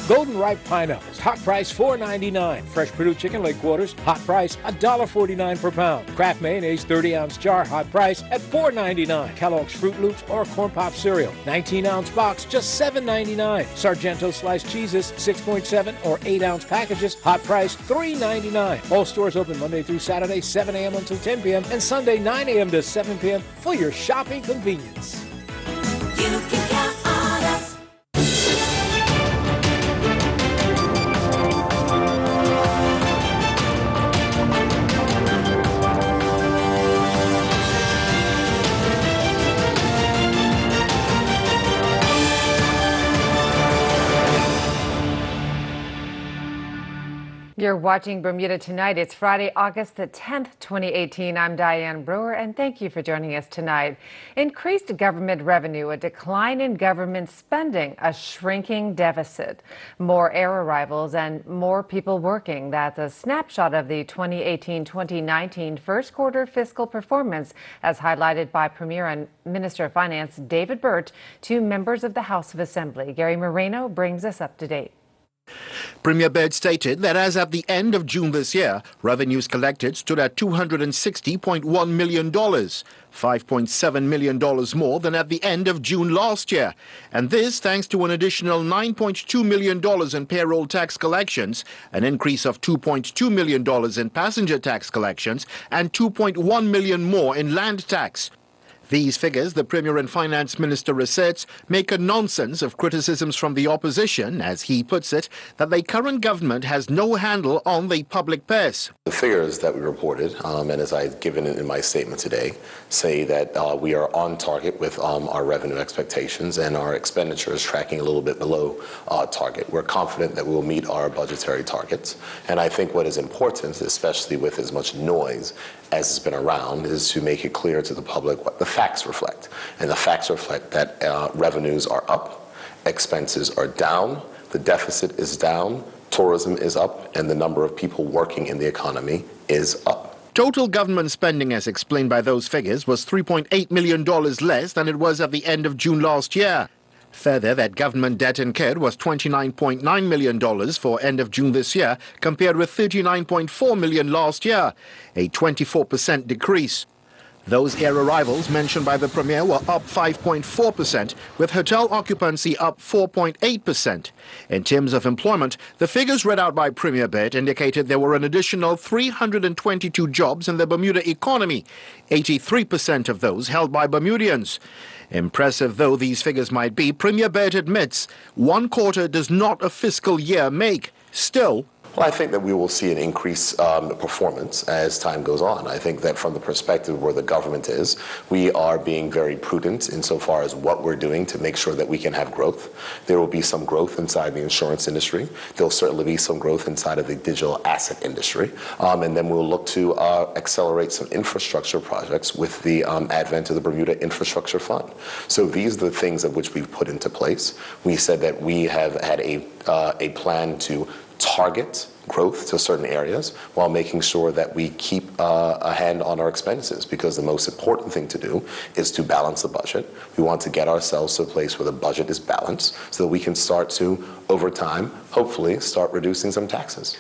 Golden ripe pineapples, hot price $4.99. Fresh Perdue chicken leg quarters, hot price $1.49 per pound. Kraft mayonnaise 30-ounce jar, hot price at $4.99. Kellogg's Fruit Loops or Corn Pop cereal, 19-ounce box, just $7.99. Sargento sliced cheeses, 6.7 or 8-ounce packages, hot price $3.99. All stores open Monday through Saturday, 7 a.m. until 10 p.m. and Sunday, 9 a.m. to 7 p.m. for your shopping convenience. You can count on us. You're watching Bermuda Tonight. It's Friday, August the 10th, 2018. I'm Diane Brewer, and thank you for joining us tonight. Increased government revenue, a decline in government spending, a shrinking deficit, more air arrivals, and more people working. That's a snapshot of the 2018-2019 first quarter fiscal performance, as highlighted by Premier and Minister of Finance David Burt to members of the House of Assembly. Gary Moreno brings us up to date. Premier Burt stated that as at the end of June this year, revenues collected stood at $260.1 million, $5.7 million more than at the end of June last year. And this thanks to an additional $9.2 million in payroll tax collections, an increase of $2.2 million in passenger tax collections, and $2.1 million more in land tax. These figures, the Premier and Finance Minister asserts, make a nonsense of criticisms from the opposition, as he puts it, that the current government has no handle on the public purse. The figures that we reported, and as I've given in my statement today, say that we are on target with our revenue expectations, and our expenditure is tracking a little bit below target. We're confident that we will meet our budgetary targets. And I think what is important, especially with as much noise as has been around, is to make it clear to the public what the facts reflect. And the facts reflect that revenues are up, expenses are down, the deficit is down, tourism is up, and the number of people working in the economy is up. Total government spending, as explained by those figures, was $3.8 million less than it was at the end of June last year. Further, that government debt incurred was $29.9 million for end of June this year, compared with $39.4 million last year, a 24% decrease. Those air arrivals mentioned by the Premier were up 5.4%, with hotel occupancy up 4.8%. In terms of employment, the figures read out by Premier Burt indicated there were an additional 322 jobs in the Bermuda economy, 83% of those held by Bermudians. Impressive though these figures might be, Premier Burt admits one quarter does not a fiscal year make. Still, well, I think that we will see an increased performance as time goes on. I think that from the perspective where the government is, we are being very prudent insofar as what we're doing to make sure that we can have growth. There will be some growth inside the insurance industry. There'll certainly be some growth inside of the digital asset industry. And then we'll look to accelerate some infrastructure projects with the advent of the Bermuda Infrastructure Fund. So these are the things of which we've put into place. We said that we have had a plan to target growth to certain areas while making sure that we keep a hand on our expenses, because the most important thing to do is to balance the budget. We want to get ourselves to a place where the budget is balanced so that we can start to, over time, hopefully start reducing some taxes.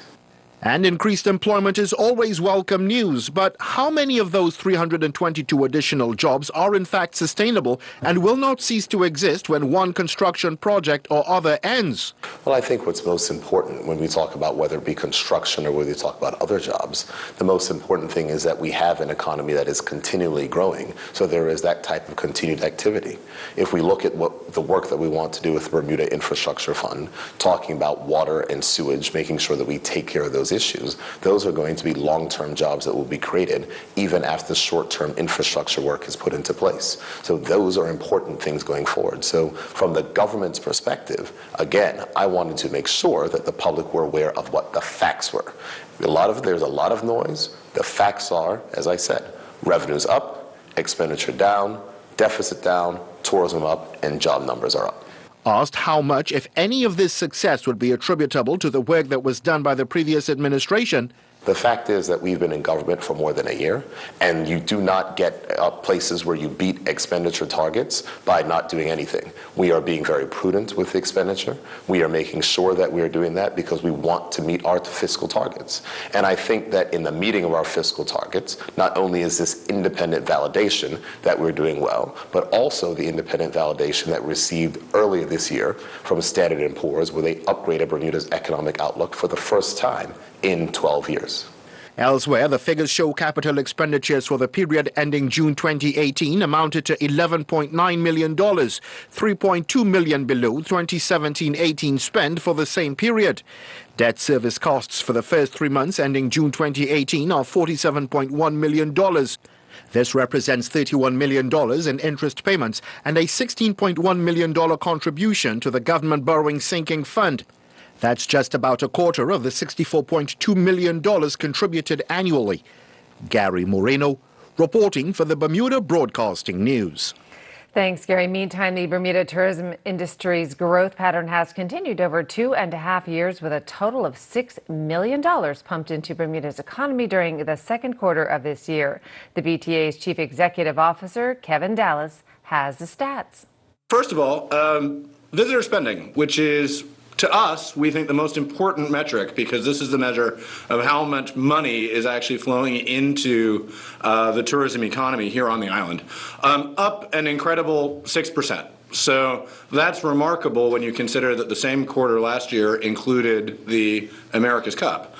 And increased employment is always welcome news. But how many of those 322 additional jobs are in fact sustainable and will not cease to exist when one construction project or other ends? Well, I think what's most important when we talk about whether it be construction or whether we talk about other jobs, the most important thing is that we have an economy that is continually growing. So there is that type of continued activity. If we look at what the work that we want to do with the Bermuda Infrastructure Fund, talking about water and sewage, making sure that we take care of those issues, those are going to be long-term jobs that will be created even after the short-term infrastructure work is put into place. So those are important things going forward. So from the government's perspective, again, I wanted to make sure that the public were aware of what the facts were. There's a lot of noise. The facts are, as I said, revenues up, expenditure down, deficit down, tourism up, and job numbers are up. Asked how much, if any, of this success would be attributable to the work that was done by the previous administration, The fact is that we've been in government for more than a year, and you do not get places where you beat expenditure targets by not doing anything. We are being very prudent with the expenditure. We are making sure that we are doing that because we want to meet our fiscal targets. And I think that in the meeting of our fiscal targets, not only is this independent validation that we're doing well, but also the independent validation that we received earlier this year from Standard & Poor's, where they upgraded Bermuda's economic outlook for the first time in 12 years. Elsewhere, the figures show capital expenditures for the period ending June 2018 amounted to $11.9 million, $3.2 million below 2017-18 spend for the same period. Debt service costs for the first 3 months ending June 2018 are $47.1 million. This represents $31 million in interest payments and a $16.1 million contribution to the government borrowing sinking fund. That's just about a quarter of the $64.2 million contributed annually. Gary Moreno, reporting for the Bermuda Broadcasting News. Thanks, Gary. Meantime, the Bermuda tourism industry's growth pattern has continued over 2.5 years with a total of $6 million pumped into Bermuda's economy during the second quarter of this year. The BTA's Chief Executive Officer, Kevin Dallas, has the stats. First of all, visitor spending, which is, to us, we think the most important metric because this is the measure of how much money is actually flowing into the tourism economy here on the island, up an incredible 6%. So that's remarkable when you consider that the same quarter last year included the America's Cup.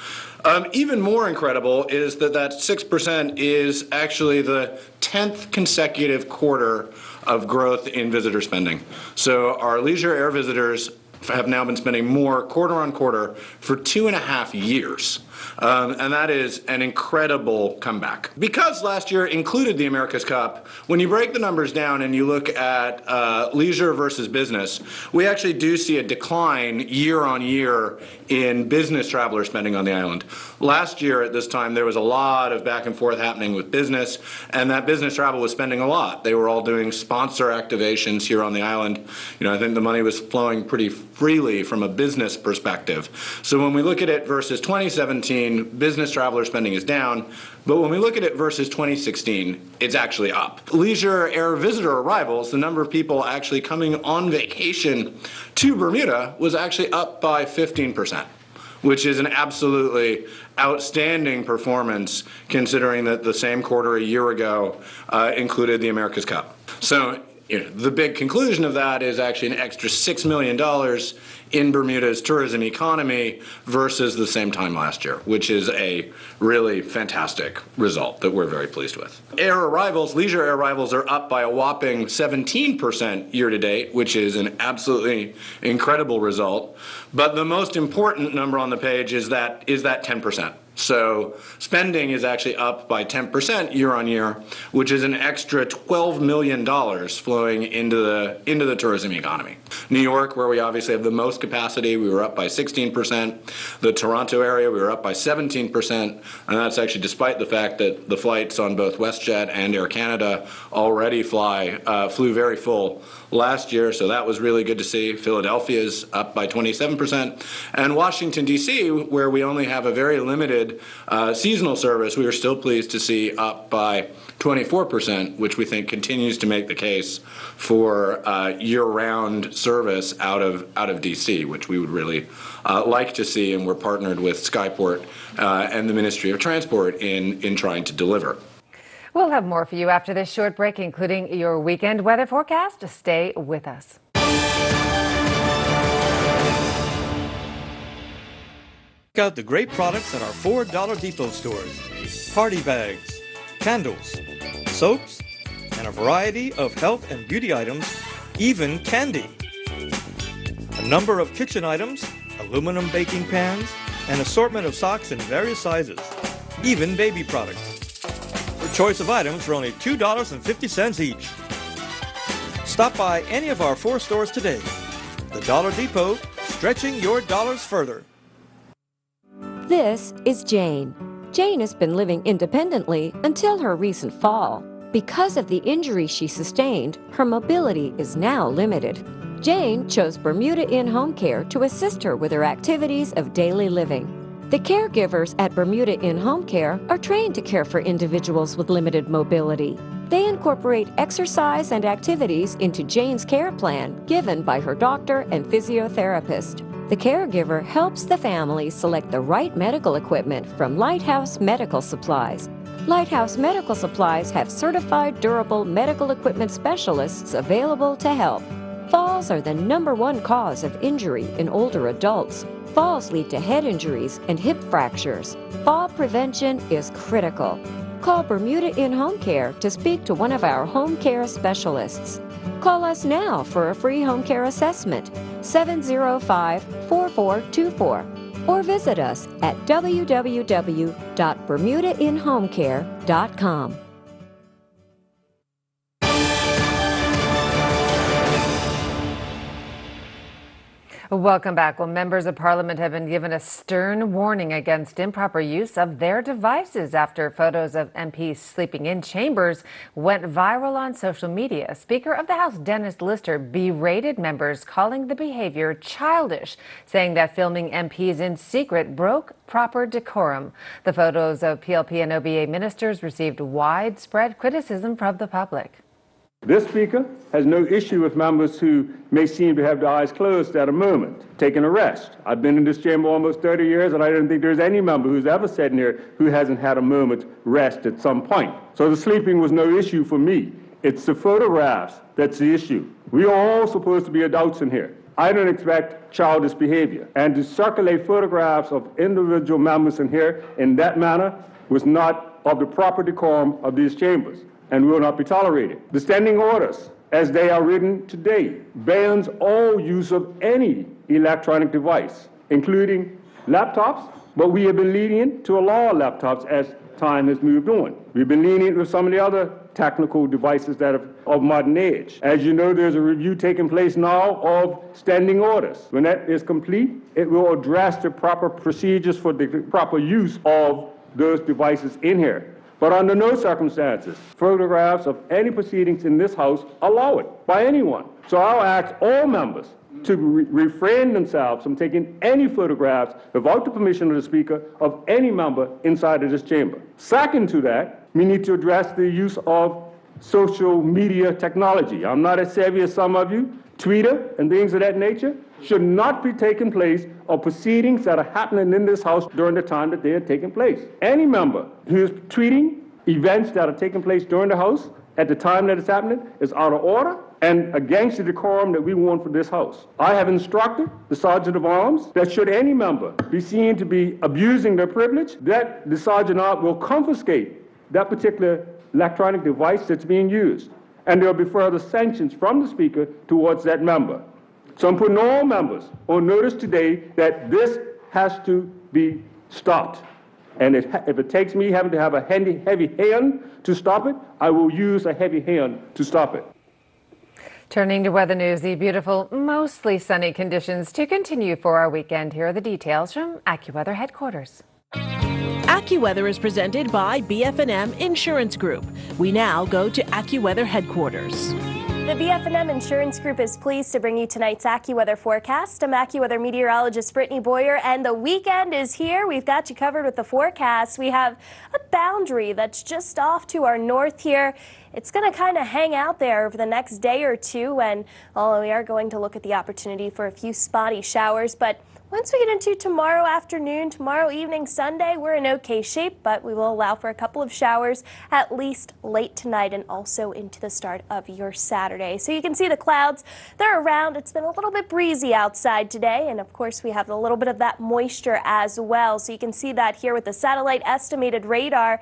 Even more incredible is that 6% is actually the 10th consecutive quarter of growth in visitor spending. So our leisure air visitors have now been spending more quarter on quarter for 2.5 years. And that is an incredible comeback. Because last year included the America's Cup, when you break the numbers down and you look at leisure versus business, we actually do see a decline year on year in business traveler spending on the island. Last year at this time, there was a lot of back and forth happening with business, and that business travel was spending a lot. They were all doing sponsor activations here on the island. You know, I think the money was flowing pretty freely from a business perspective. So when we look at it versus 2017, business traveler spending is down, but when we look at it versus 2016, it's actually up. Leisure air visitor arrivals, the number of people actually coming on vacation to Bermuda, was actually up by 15%, which is an absolutely outstanding performance considering that the same quarter a year ago included the America's Cup. So, you know, the big conclusion of that is actually an extra $6 million in Bermuda's tourism economy versus the same time last year, which is a really fantastic result that we're very pleased with. Air arrivals, leisure air arrivals, are up by a whopping 17% year to date, which is an absolutely incredible result. But the most important number on the page is that 10%. So spending is actually up by 10% year on year, which is an extra $12 million flowing into the tourism economy. New York, where we obviously have the most capacity, we were up by 16%. The Toronto area, we were up by 17%, and that's actually despite the fact that the flights on both WestJet and Air Canada already flew very full last year, so that was really good to see. Philadelphia's up by 27%, and Washington, D.C., where we only have a very limited seasonal service, we were still pleased to see up by 24%, which we think continues to make the case for year-round service out of D.C., which we would really like to see, and we're partnered with Skyport and the Ministry of Transport in trying to deliver. We'll have more for you after this short break, including your weekend weather forecast. Stay with us. Check out the great products at our $4 Depot stores. Party bags, candles, soaps, and a variety of health and beauty items, even candy. A number of kitchen items, aluminum baking pans, an assortment of socks in various sizes, even baby products. A choice of items for only $2.50 each. Stop by any of our 4 stores today. The Dollar Depot, stretching your dollars further. This is Jane. Jane has been living independently until her recent fall. Because of the injury she sustained, her mobility is now limited. Jane chose Bermuda In Home Care to assist her with her activities of daily living. The caregivers at Bermuda In-Home Care are trained to care for individuals with limited mobility. They incorporate exercise and activities into Jane's care plan given by her doctor and physiotherapist. The caregiver helps the family select the right medical equipment from Lighthouse Medical Supplies. Lighthouse Medical Supplies have certified durable medical equipment specialists available to help. Falls are the #1 cause of injury in older adults. Falls lead to head injuries and hip fractures. Fall prevention is critical. Call Bermuda In-Home Care to speak to one of our home care specialists. Call us now for a free home care assessment, 705-4424, or visit us at www.bermudainhomecare.com. Welcome back. Well, members of Parliament have been given a stern warning against improper use of their devices after photos of MPs sleeping in chambers went viral on social media. Speaker of the House Dennis Lister berated members, calling the behavior childish, saying that filming MPs in secret broke proper decorum. The photos of PLP and OBA ministers received widespread criticism from the public. This Speaker has no issue with members who may seem to have their eyes closed at a moment, taking a rest. I've been in this chamber almost 30 years, and I don't think there's any member who's ever sat in here who hasn't had a moment's rest at some point. So the sleeping was no issue for me. It's the photographs that's the issue. We are all supposed to be adults in here. I don't expect childish behavior. And to circulate photographs of individual members in here in that manner was not of the proper decorum of these chambers, and will not be tolerated. The standing orders, as they are written today, bans all use of any electronic device, including laptops, but we have been lenient to allow laptops as time has moved on. We've been lenient with some of the other technical devices that are of modern age. As you know, there's a review taking place now of standing orders. When that is complete, it will address the proper procedures for the proper use of those devices in here. But under no circumstances, photographs of any proceedings in this House allow it by anyone. So I'll ask all members to refrain themselves from taking any photographs without the permission of the Speaker of any member inside of this chamber. Second to that, we need to address the use of social media technology. I'm not as savvy as some of you. Twitter and things of that nature should not be taking place of proceedings that are happening in this House during the time that they are taking place. Any member who is tweeting events that are taking place during the House at the time that it's happening is out of order and against the decorum that we want for this House. I have instructed the Sergeant of Arms that should any member be seen to be abusing their privilege, that the Sergeant of Arms will confiscate that particular electronic device that's being used. And there will be further sanctions from the Speaker towards that member. So I'm putting all members on notice today that this has to be stopped. And if it takes me having to have a heavy hand to stop it, I will use a heavy hand to stop it. Turning to weather news, the beautiful, mostly sunny conditions to continue for our weekend. Here are the details from AccuWeather headquarters. AccuWeather is presented by BF&M Insurance Group. We now go to AccuWeather headquarters. The BF&M Insurance Group is pleased to bring you tonight's AccuWeather forecast. I'm AccuWeather meteorologist Brittany Boyer, and the weekend is here. We've got you covered with the forecast. We have a boundary that's just off to our north here. It's going to kind of hang out there over the next day or two, and we are going to look at the opportunity for a few spotty showers. But once we get into tomorrow afternoon, tomorrow evening, Sunday, we're in okay shape, but we will allow for a couple of showers at least late tonight and also into the start of your Saturday. So you can see the clouds, they're around. It's been a little bit breezy outside today, and of course we have a little bit of that moisture as well. So you can see that here with the satellite estimated radar.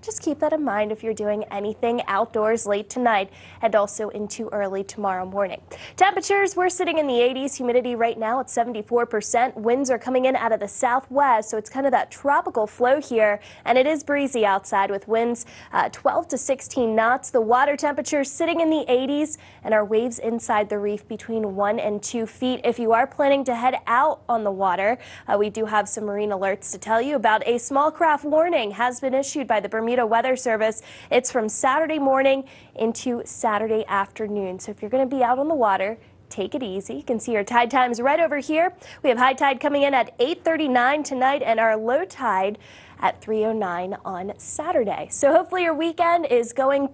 Just keep that in mind if you're doing anything outdoors late tonight and also into early tomorrow morning. Temperatures, we're sitting in the 80s. Humidity right now at 74%. Winds are coming in out of the southwest, so it's kind of that tropical flow here. And it is breezy outside with winds 12 to 16 knots. The water temperature sitting in the 80s, and our waves inside the reef between 1 and 2 feet. If you are planning to head out on the water, we do have some marine alerts to tell you about. A small craft warning has been issued by the Bermuda Weather Service. It's from Saturday morning into Saturday afternoon. So if you're going to be out on the water, take it easy. You can see our tide times right over here. We have high tide coming in at 8:39 tonight and our low tide at 3:09 on Saturday. So hopefully your weekend is going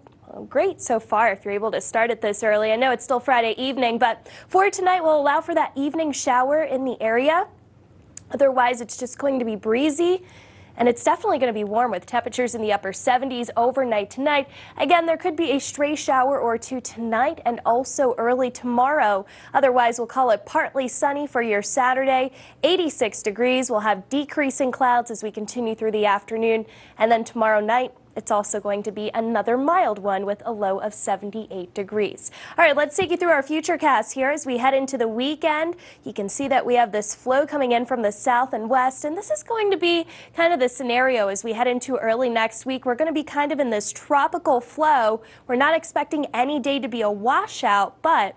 great so far if you're able to start it this early. I know it's still Friday evening, but for tonight we'll allow for that evening shower in the area. Otherwise, it's just going to be breezy. And it's definitely going to be warm with temperatures in the upper 70s overnight tonight. Again, there could be a stray shower or two tonight and also early tomorrow. Otherwise, we'll call it partly sunny for your Saturday. 86 degrees. We'll have decreasing clouds as we continue through the afternoon. And then tomorrow night, it's also going to be another mild one with a low of 78 degrees. All right, let's take you through our futurecast here as we head into the weekend. You can see that we have this flow coming in from the south and west, and this is going to be kind of the scenario as we head into early next week. We're going to be kind of in this tropical flow. We're not expecting any day to be a washout, but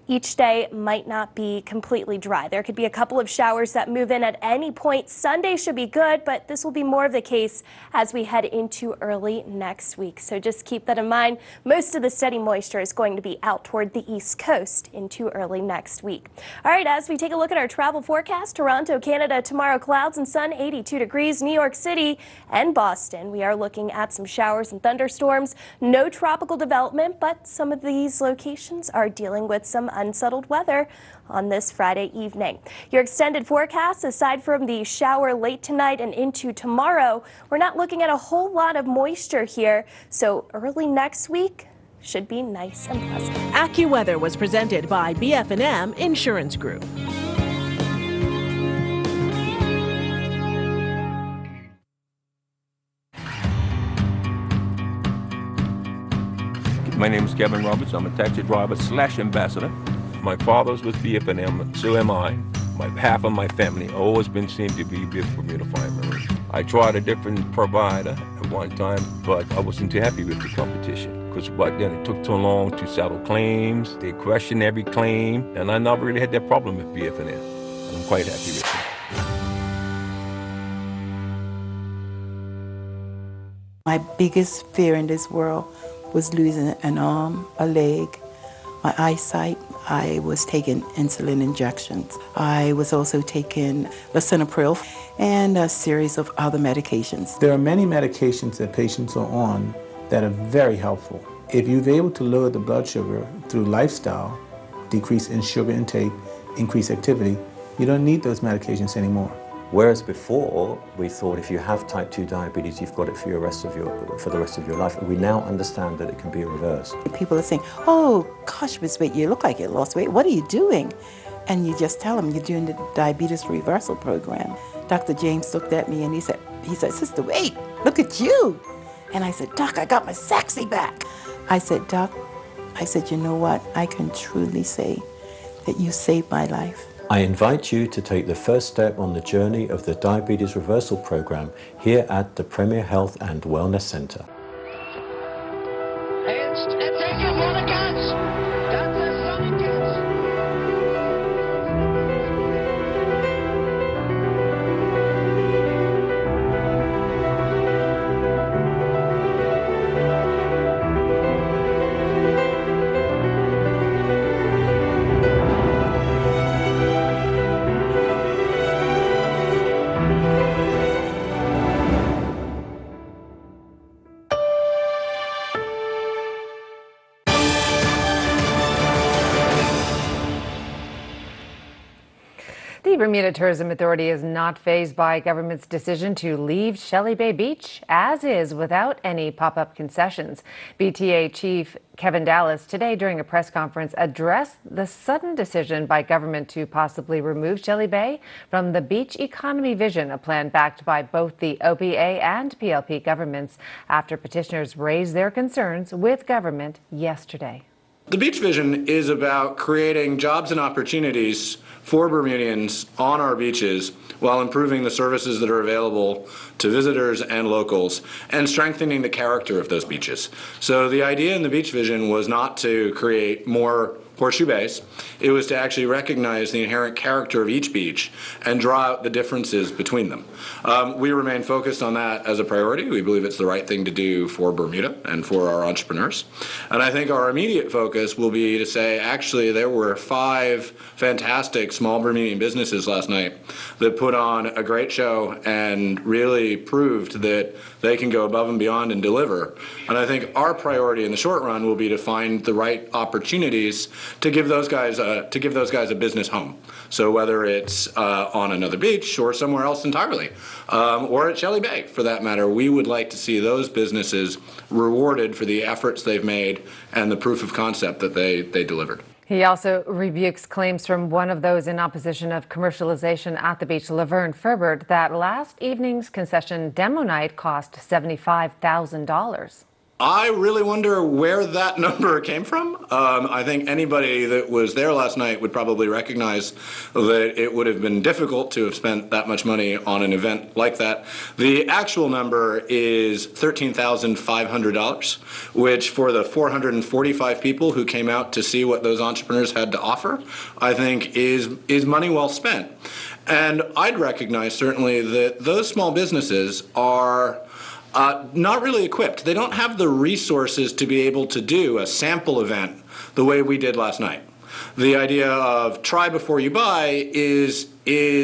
each day might not be completely dry. There could be a couple of showers that move in at any point. Sunday should be good, but this will be more of the case as we head into early next week. So just keep that in mind. Most of the steady moisture is going to be out toward the east coast into early next week. All right, as we take a look at our travel forecast, Toronto, Canada, tomorrow clouds and sun, 82 degrees. New York City and Boston, we are looking at some showers and thunderstorms. No tropical development, but some of these locations are dealing with some unsettled weather on this Friday evening. Your extended forecast, aside from the shower late tonight and into tomorrow, we're not looking at a whole lot of moisture here, so early next week should be nice and pleasant. AccuWeather was presented by BF&M Insurance Group. My name is Kevin Roberts. I'm a taxi driver / ambassador. My father's with BF&M, so am I. Half of my family always seemed to be with Bermuda Fire Marine. I tried a different provider at one time, but I wasn't too happy with the competition because then it took too long to settle claims. They questioned every claim, and I never really had that problem with BF&M. I'm quite happy with it. My biggest fear in this world was losing an arm, a leg, my eyesight. I was taking insulin injections. I was also taking lisinopril and a series of other medications. There are many medications that patients are on that are very helpful. If you're able to lower the blood sugar through lifestyle, decrease in sugar intake, increase activity, you don't need those medications anymore. Whereas before, we thought if you have type 2 diabetes, you've got it for the rest of your life. We now understand that it can be reversed. People are saying, oh, gosh, Miss Wade, you look like you lost weight. What are you doing? And you just tell them you're doing the diabetes reversal program. Dr. James looked at me and he said, Sister Wade, look at you. And I said, Doc, I got my sexy back. I said, Doc, you know what? I can truly say that you saved my life. I invite you to take the first step on the journey of the Diabetes Reversal Program here at the Premier Health and Wellness Center. The Bermuda Tourism Authority is not fazed by government's decision to leave Shelley Bay Beach as is without any pop-up concessions. BTA Chief Kevin Dallas today during a press conference addressed the sudden decision by government to possibly remove Shelley Bay from the beach economy vision, a plan backed by both the OPA and PLP governments after petitioners raised their concerns with government yesterday. The beach vision is about creating jobs and opportunities for Bermudians on our beaches while improving the services that are available to visitors and locals and strengthening the character of those beaches. So the idea in the beach vision was not to create more horseshoe base. It was to actually recognize the inherent character of each beach and draw out the differences between them. We remain focused on that as a priority. We believe it's the right thing to do for Bermuda and for our entrepreneurs. And I think our immediate focus will be to say, actually, there were 5 fantastic small Bermudian businesses last night that put on a great show and really proved that they can go above and beyond and deliver. And I think our priority in the short run will be to find the right opportunities to give those guys a business home. So whether it's on another beach or somewhere else entirely, or at Shelley Bay for that matter, we would like to see those businesses rewarded for the efforts they've made and the proof of concept that they delivered. He also rebukes claims from one of those in opposition of commercialization at the beach, Laverne Ferbert, that last evening's concession demo night cost $75,000. I really wonder where that number came from. I think anybody that was there last night would probably recognize that it would have been difficult to have spent that much money on an event like that. The actual number is $13,500, which for the 445 people who came out to see what those entrepreneurs had to offer, I think is money well spent. And I'd recognize certainly that those small businesses are not really equipped. They don't have the resources to be able to do a sample event the way we did last night. The idea of try before you buy is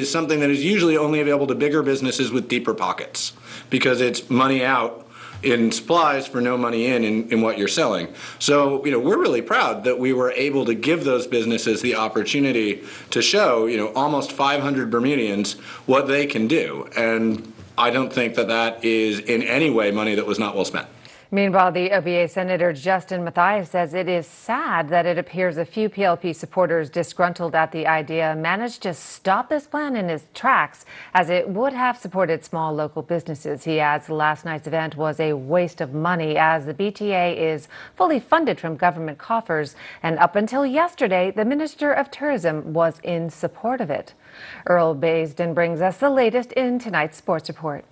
something that is usually only available to bigger businesses with deeper pockets, because it's money out in supplies for no money in what you're selling. So, we're really proud that we were able to give those businesses the opportunity to show, almost 500 Bermudians what they can do. And I don't think that is in any way money that was not well spent. Meanwhile, the OBA Senator Justin Mathias says it is sad that it appears a few PLP supporters disgruntled at the idea managed to stop this plan in its tracks, as it would have supported small local businesses. He adds last night's event was a waste of money, as the BTA is fully funded from government coffers, and up until yesterday, the Minister of Tourism was in support of it. Earl Baisden brings us the latest in tonight's sports report.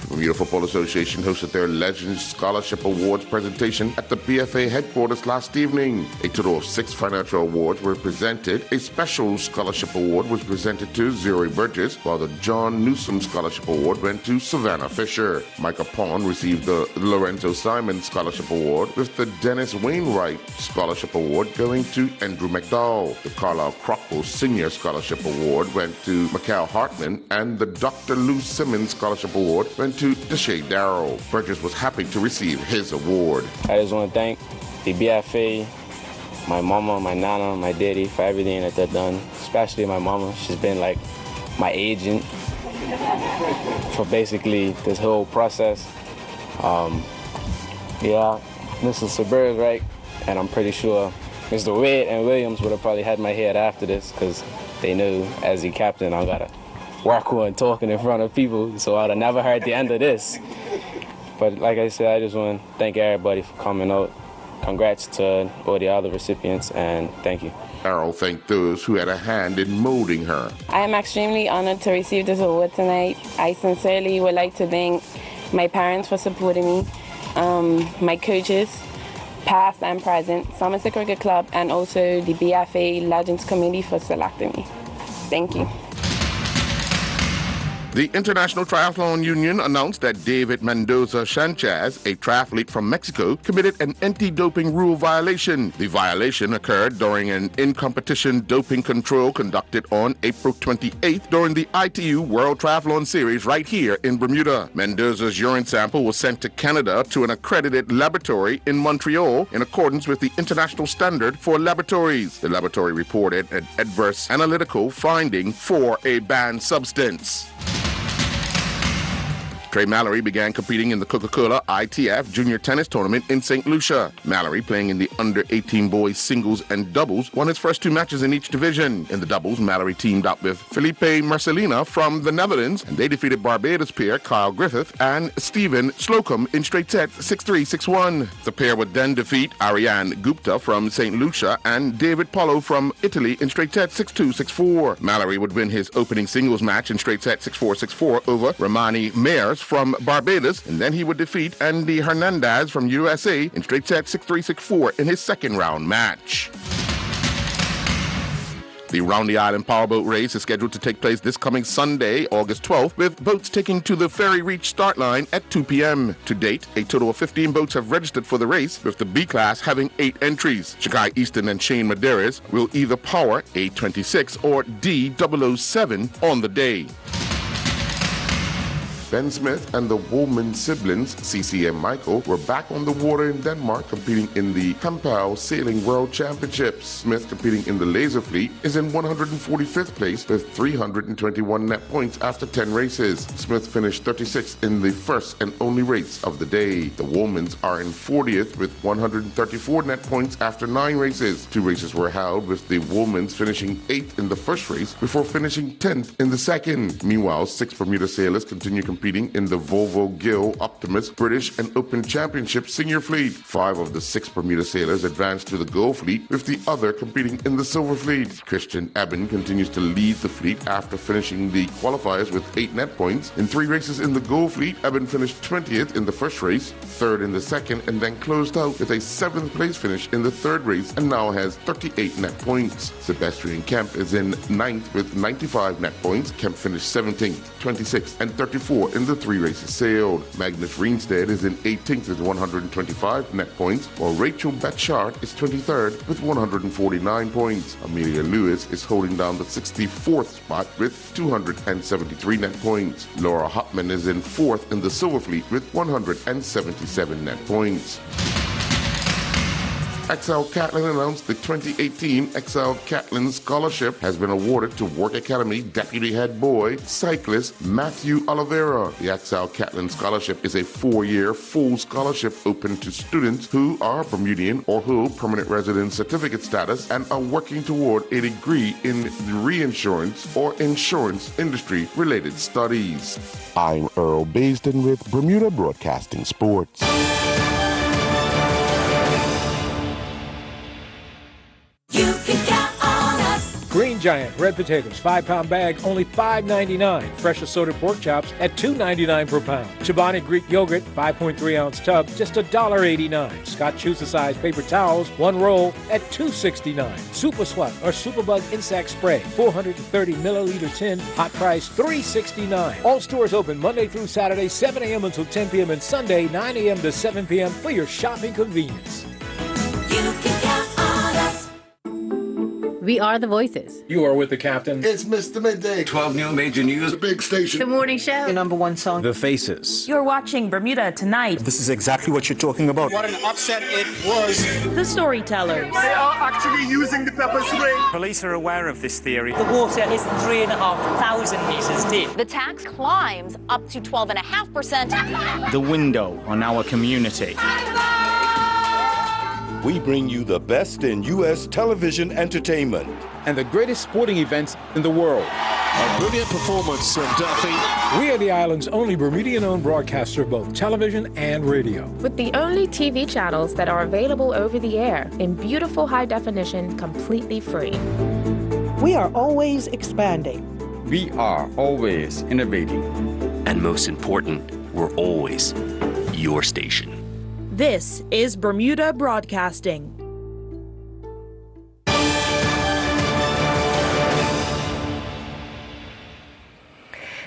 The Bermuda Football Association hosted their Legends Scholarship Awards presentation at the BFA headquarters last evening. A total of 6 financial awards were presented. A special scholarship award was presented to Zuri Burgess, while the John Newsom Scholarship Award went to Savannah Fisher. Micah Pond received the Lorenzo Simon Scholarship Award, with the Dennis Wainwright Scholarship Award going to Andrew McDowell. The Carlisle Crockville Senior Scholarship Award went to Mikhail Hartman, and the Dr. Lou Simmons Scholarship Award went to Deshae Darrow. Burgess was happy to receive his award. I just want to thank the BFA, my mama, my nana, my daddy for everything that they've done, especially my mama. She's been like my agent for basically this whole process. Yeah, Mr. Sabir, right? And I'm pretty sure Mr. Wade and Williams would have probably had my head after this, because they knew as the captain I gotta work on talking in front of people, so I'd have never heard the end of this. But like I said, I just want to thank everybody for coming out. Congrats to all the other recipients, and thank you. Carol thanked those who had a hand in molding her. I am extremely honored to receive this award tonight. I sincerely would like to thank my parents for supporting me, my coaches, past and present, Somerset Cricket Club, and also the BFA Legends Committee for selecting me. Thank you. The International Triathlon Union announced that David Mendoza Sanchez, a triathlete from Mexico, committed an anti-doping rule violation. The violation occurred during an in-competition doping control conducted on April 28th during the ITU World Triathlon Series right here in Bermuda. Mendoza's urine sample was sent to Canada to an accredited laboratory in Montreal in accordance with the international standard for laboratories. The laboratory reported an adverse analytical finding for a banned substance. Trey Mallory began competing in the Coca-Cola ITF Junior Tennis Tournament in St. Lucia. Mallory, playing in the under-18 boys singles and doubles, won his first 2 matches in each division. In the doubles, Mallory teamed up with Felipe Marcelina from the Netherlands, and they defeated Barbados pair Kyle Griffith and Stephen Slocum in straight sets 6-3, 6-1. The pair would then defeat Ariane Gupta from St. Lucia and David Polo from Italy in straight sets 6-2, 6-4. Mallory would win his opening singles match in straight sets 6-4, 6-4 over Romani Mayers from Barbados, and then he would defeat Andy Hernandez from USA in straight set 6-3, 6-4 in his second round match. The Round the Island Powerboat Race is scheduled to take place this coming Sunday, August 12th, with boats taking to the Ferry Reach start line at 2 p.m. To date, a total of 15 boats have registered for the race, with the B class having 8 entries. Shakai Easton and Shane Medeiros will either power A26 or D007 on the day. Ben Smith and the Woolman siblings, CC and Michael, were back on the water in Denmark competing in the Kampau Sailing World Championships. Smith, competing in the Laser Fleet, is in 145th place with 321 net points after 10 races. Smith finished 36th in the first and only race of the day. The Woolmans are in 40th with 134 net points after 9 races. 2 races were held, with the Woolmans finishing 8th in the first race before finishing 10th in the second. Meanwhile, 6 Bermuda sailors continue competing in the Volvo Gill Optimus British and Open Championship Senior Fleet. 5 of the 6 Bermuda sailors advanced to the Gold Fleet, with the other competing in the Silver Fleet. Christian Eben continues to lead the fleet after finishing the qualifiers with 8 net points. In 3 races in the Gold Fleet, Eben finished 20th in the first race, 3rd in the second, and then closed out with a 7th place finish in the 3rd race and now has 38 net points. Sebastian Kemp is in 9th with 95 net points. Kemp finished 17th, 26th, and 34th in the 3 races sailed. Magnus Reinstead is in 18th with 125 net points, while Rachel Batchart is 23rd with 149 points. Amelia Lewis is holding down the 64th spot with 273 net points. Laura Hopman is in 4th in the Silver Fleet with 177 net points. XL Catlin announced the 2018 XL Catlin Scholarship has been awarded to Work Academy Deputy Head Boy cyclist Matthew Oliveira. The XL Catlin Scholarship is a 4-year full scholarship open to students who are Bermudian or hold permanent residence certificate status and are working toward a degree in the reinsurance or insurance industry related studies. I'm Earl Basden with Bermuda Broadcasting Sports. Green Giant red potatoes, 5-pound bag, only $5.99. Fresh assorted pork chops at $2.99 per pound. Chobani Greek yogurt, 5.3-ounce tub, just $1.89. Scott Chooser size paper towels, 1 roll at $2.69. Super SWAT or Superbug insect spray, 430 milliliter tin, hot price $3.69. All stores open Monday through Saturday, 7 a.m. until 10 p.m. and Sunday, 9 a.m. to 7 p.m. for your shopping convenience. We are the voices. You are with the captain. It's Mr. Midday. 12 new major news. The big station. The morning show. The #1 song. The Faces. You're watching Bermuda Tonight. This is exactly what you're talking about. What an upset it was. The Storytellers. They are actually using the pepper spray. Police are aware of this theory. The water is 3,500 meters deep. The tax climbs up to 12.5%. The window on our community. We bring you the best in U.S. television entertainment. And the greatest sporting events in the world. A brilliant performance from Duffy. We are the island's only Bermudian-owned broadcaster of both television and radio. With the only TV channels that are available over the air in beautiful high definition, completely free. We are always expanding. We are always innovating. And most important, we're always your station. This is Bermuda Broadcasting.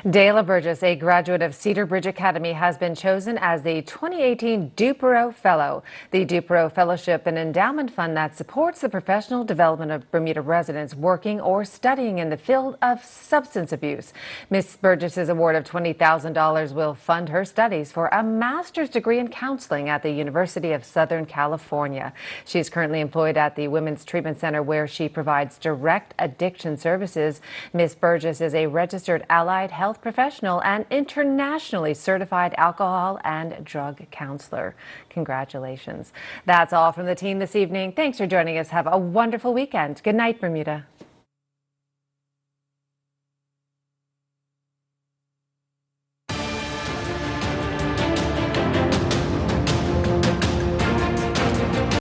Dayla Burgess, a graduate of Cedar Bridge Academy, has been chosen as the 2018 Dupereau Fellow. The Dupereau Fellowship, an endowment fund that supports the professional development of Bermuda residents working or studying in the field of substance abuse. Ms. Burgess's award of $20,000 will fund her studies for a master's degree in counseling at the University of Southern California. She is currently employed at the Women's Treatment Center, where she provides direct addiction services. Ms. Burgess is a registered allied health professional and internationally certified alcohol and drug counselor. Congratulations. That's all from the team this evening. Thanks for joining us. Have a wonderful weekend. Good night, Bermuda.